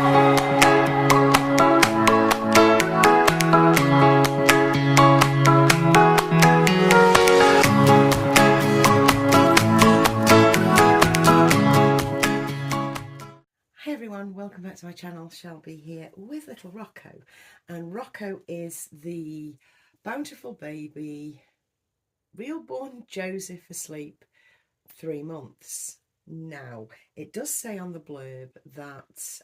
Hi everyone, welcome back to my channel. Shelby here with little Rocco, and Rocco is the bountiful baby, reborn Joseph asleep, 3 months. Now it does say on the blurb that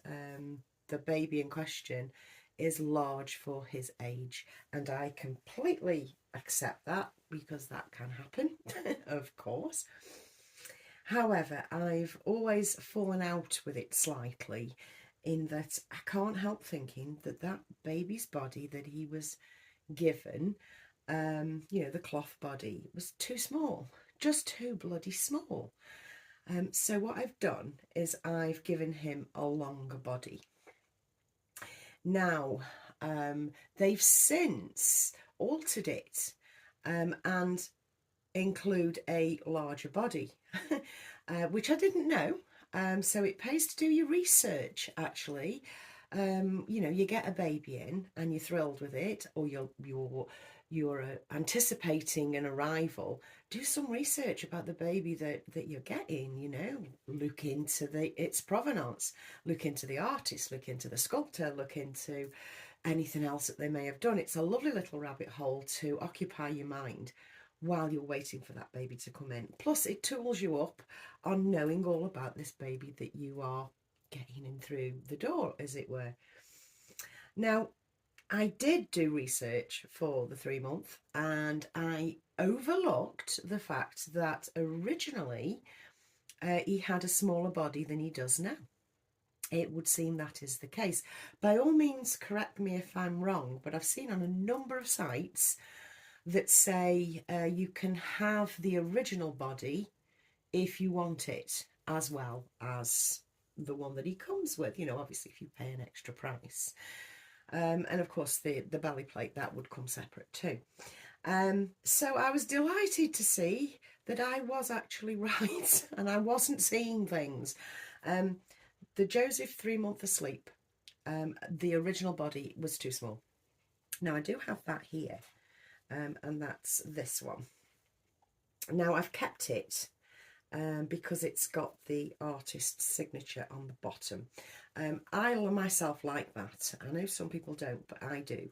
the baby in question is large for his age, and I completely accept that because that can happen of course. However, I've always fallen out with it slightly in that I can't help thinking that that baby's body that he was given, you know, the cloth body, was too small, just too bloody small. So what I've done is I've given him a longer body. Now, they've since altered it and include a larger body, which I didn't know. So it pays to do your research, actually. You know, you get a baby in and you're thrilled with it, or you're anticipating an arrival. Do some research about the baby that you're getting. You know, look into its provenance, look into the artist, look into the sculptor, look into anything else that they may have done. It's a lovely little rabbit hole to occupy your mind while you're waiting for that baby to come in. Plus it tools you up on knowing all about this baby that you are getting in through the door, as it were. Now, I did do research for the 3 month, and I overlooked the fact that originally he had a smaller body than he does now. It would seem that is the case. By all means, correct me if I'm wrong, but I've seen on a number of sites that say you can have the original body if you want it, as well as the one that he comes with, you know, obviously if you pay an extra price. And of course the belly plate, that would come separate too. So I was delighted to see that I was actually right and I wasn't seeing things. The Joseph 3 month asleep, the original body was too small. Now I do have that here. And that's this one. Now I've kept it because it's got the artist's signature on the bottom. I myself like that. I know some people don't, but I do.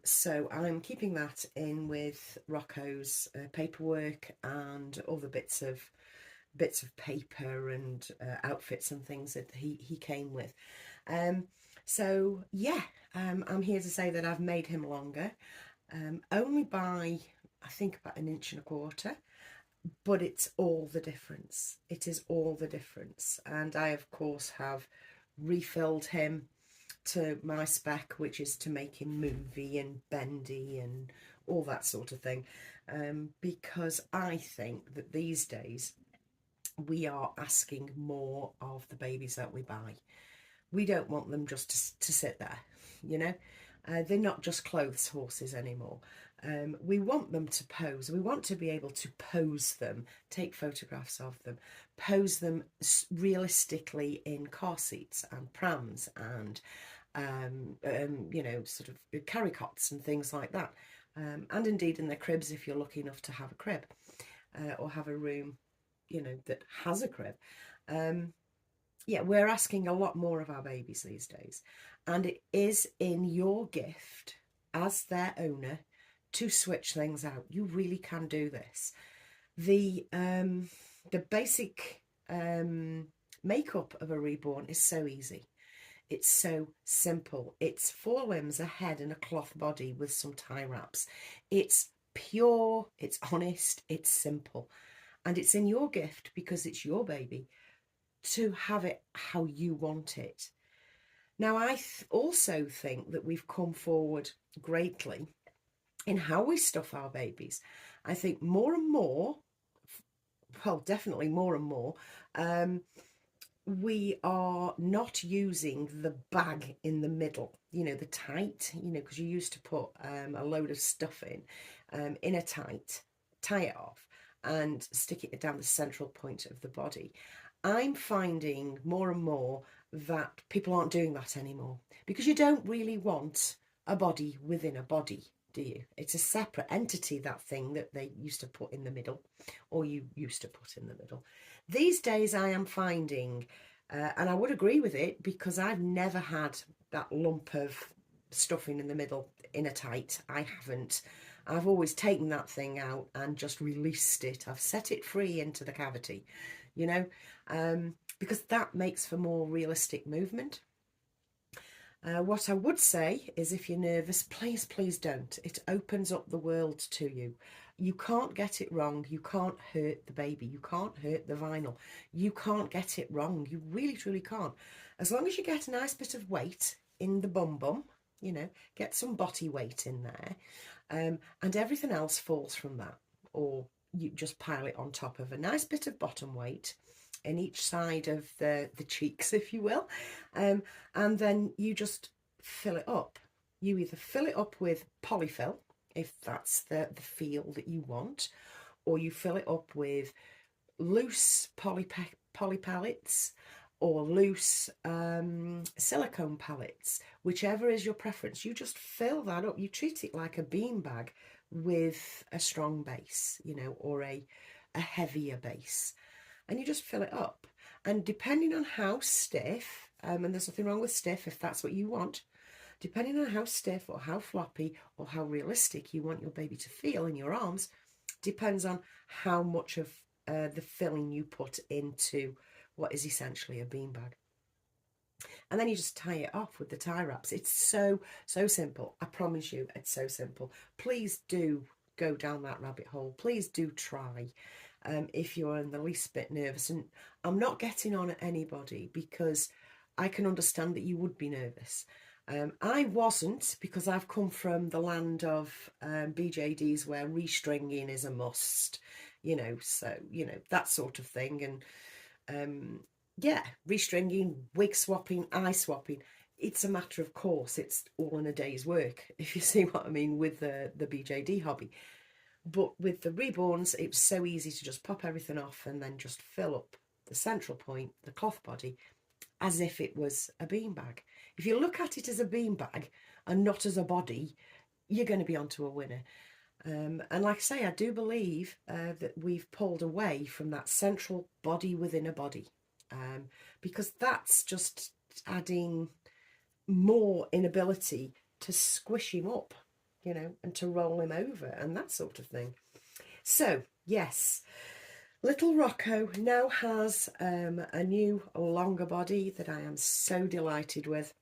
So I'm keeping that in with Rocco's paperwork and other bits of paper and outfits and things that he came with. So yeah, I'm here to say that I've made him longer. Only by, I think, about 1.25 inches, but it's all the difference. It is all the difference. And I, of course, have refilled him to my spec, which is to make him movey and bendy and all that sort of thing, because I think that these days we are asking more of the babies that we buy. We don't want them just to sit there, you know. They're not just clothes horses anymore. We want them to pose. We want to be able to pose them, take photographs of them, pose them realistically in car seats and prams and, you know, sort of carry cots and things like that. And indeed in their cribs, if you're lucky enough to have a crib or have a room, you know, that has a crib. Yeah, we're asking a lot more of our babies these days, and it is in your gift as their owner to switch things out. You really can do this. The basic makeup of a reborn is so easy. It's so simple. It's 4 limbs, a head and a cloth body with some tie wraps. It's pure, it's honest, it's simple, and it's in your gift because it's your baby to have it how you want it. Now, I also think that we've come forward greatly in how we stuff our babies. I think more and more, well, definitely more and more, we are not using the bag in the middle, you know, the tight, you know, because you used to put a load of stuff in a tight, tie it off and stick it down the central point of the body. I'm finding more and more that people aren't doing that anymore, because you don't really want a body within a body, do you? It's a separate entity, that thing that they used to put in the middle, or you used to put in the middle. These days I am finding, and I would agree with it, because I've never had that lump of stuffing in the middle in a tight. I haven't. I've always taken that thing out and just released it. I've set it free into the cavity, you know, because that makes for more realistic movement. What I would say is, if you're nervous, please, please don't. It opens up the world to you. You can't get it wrong. You can't hurt the baby. You can't hurt the vinyl. You can't get it wrong. You really, truly can't. As long as you get a nice bit of weight in the bum, you know, get some body weight in there, and everything else falls from that. Or you just pile it on top of a nice bit of bottom weight in each side of the cheeks, if you will, and then you just fill it up. You either fill it up with polyfill, if that's the feel that you want, or you fill it up with loose poly pellets, or loose silicone pellets, whichever is your preference. You just fill that up. You treat it like a bean bag with a strong base, you know, or a heavier base, and you just fill it up. And depending on how stiff, and there's nothing wrong with stiff if that's what you want, depending on how stiff or how floppy or how realistic you want your baby to feel in your arms, depends on how much of the filling you put into what is essentially a beanbag. And then you just tie it off with the tie wraps. It's so simple. I promise you, it's so simple. Please do go down that rabbit hole. Please do try. If you're in the least bit nervous, and I'm not getting on at anybody, because I can understand that you would be nervous. I wasn't, because I've come from the land of BJDs where restringing is a must, you know, so, you know, that sort of thing. And yeah, restringing, wig swapping, eye swapping, it's a matter of course. It's all in a day's work, if you see what I mean, with the BJD hobby. But with the Reborns, it was so easy to just pop everything off and then just fill up the central point, the cloth body, as if it was a beanbag. If you look at it as a beanbag and not as a body, you're going to be onto a winner. And like I say, I do believe that we've pulled away from that central body within a body, because that's just adding more inability to squish him up, you know, and to roll him over and that sort of thing. So yes, little Rocco now has a new longer body that I am so delighted with.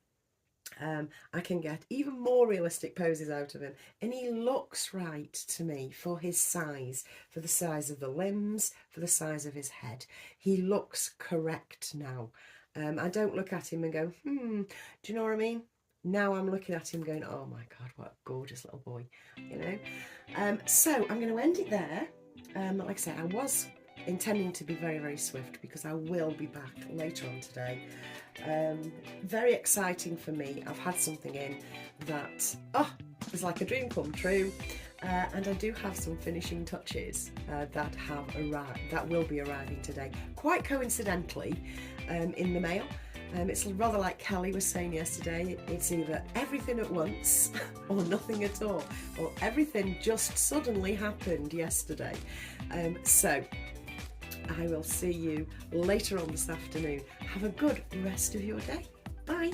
I can get even more realistic poses out of him, and he looks right to me for his size, for the size of the limbs, for the size of his head. He looks correct now. I don't look at him and go, do you know what I mean? Now I'm looking at him going, oh my God, what a gorgeous little boy, you know. So I'm going to end it there. Like I say, I was intending to be very, very swift, because I will be back later on today. Very exciting for me. I've had something in that is like a dream come true, and I do have some finishing touches that have arrived, that will be arriving today, quite coincidentally, in the mail. It's rather like Kelly was saying yesterday, it's either everything at once or nothing at all, or everything just suddenly happened yesterday. So I will see you later on this afternoon. Have a good rest of your day. Bye.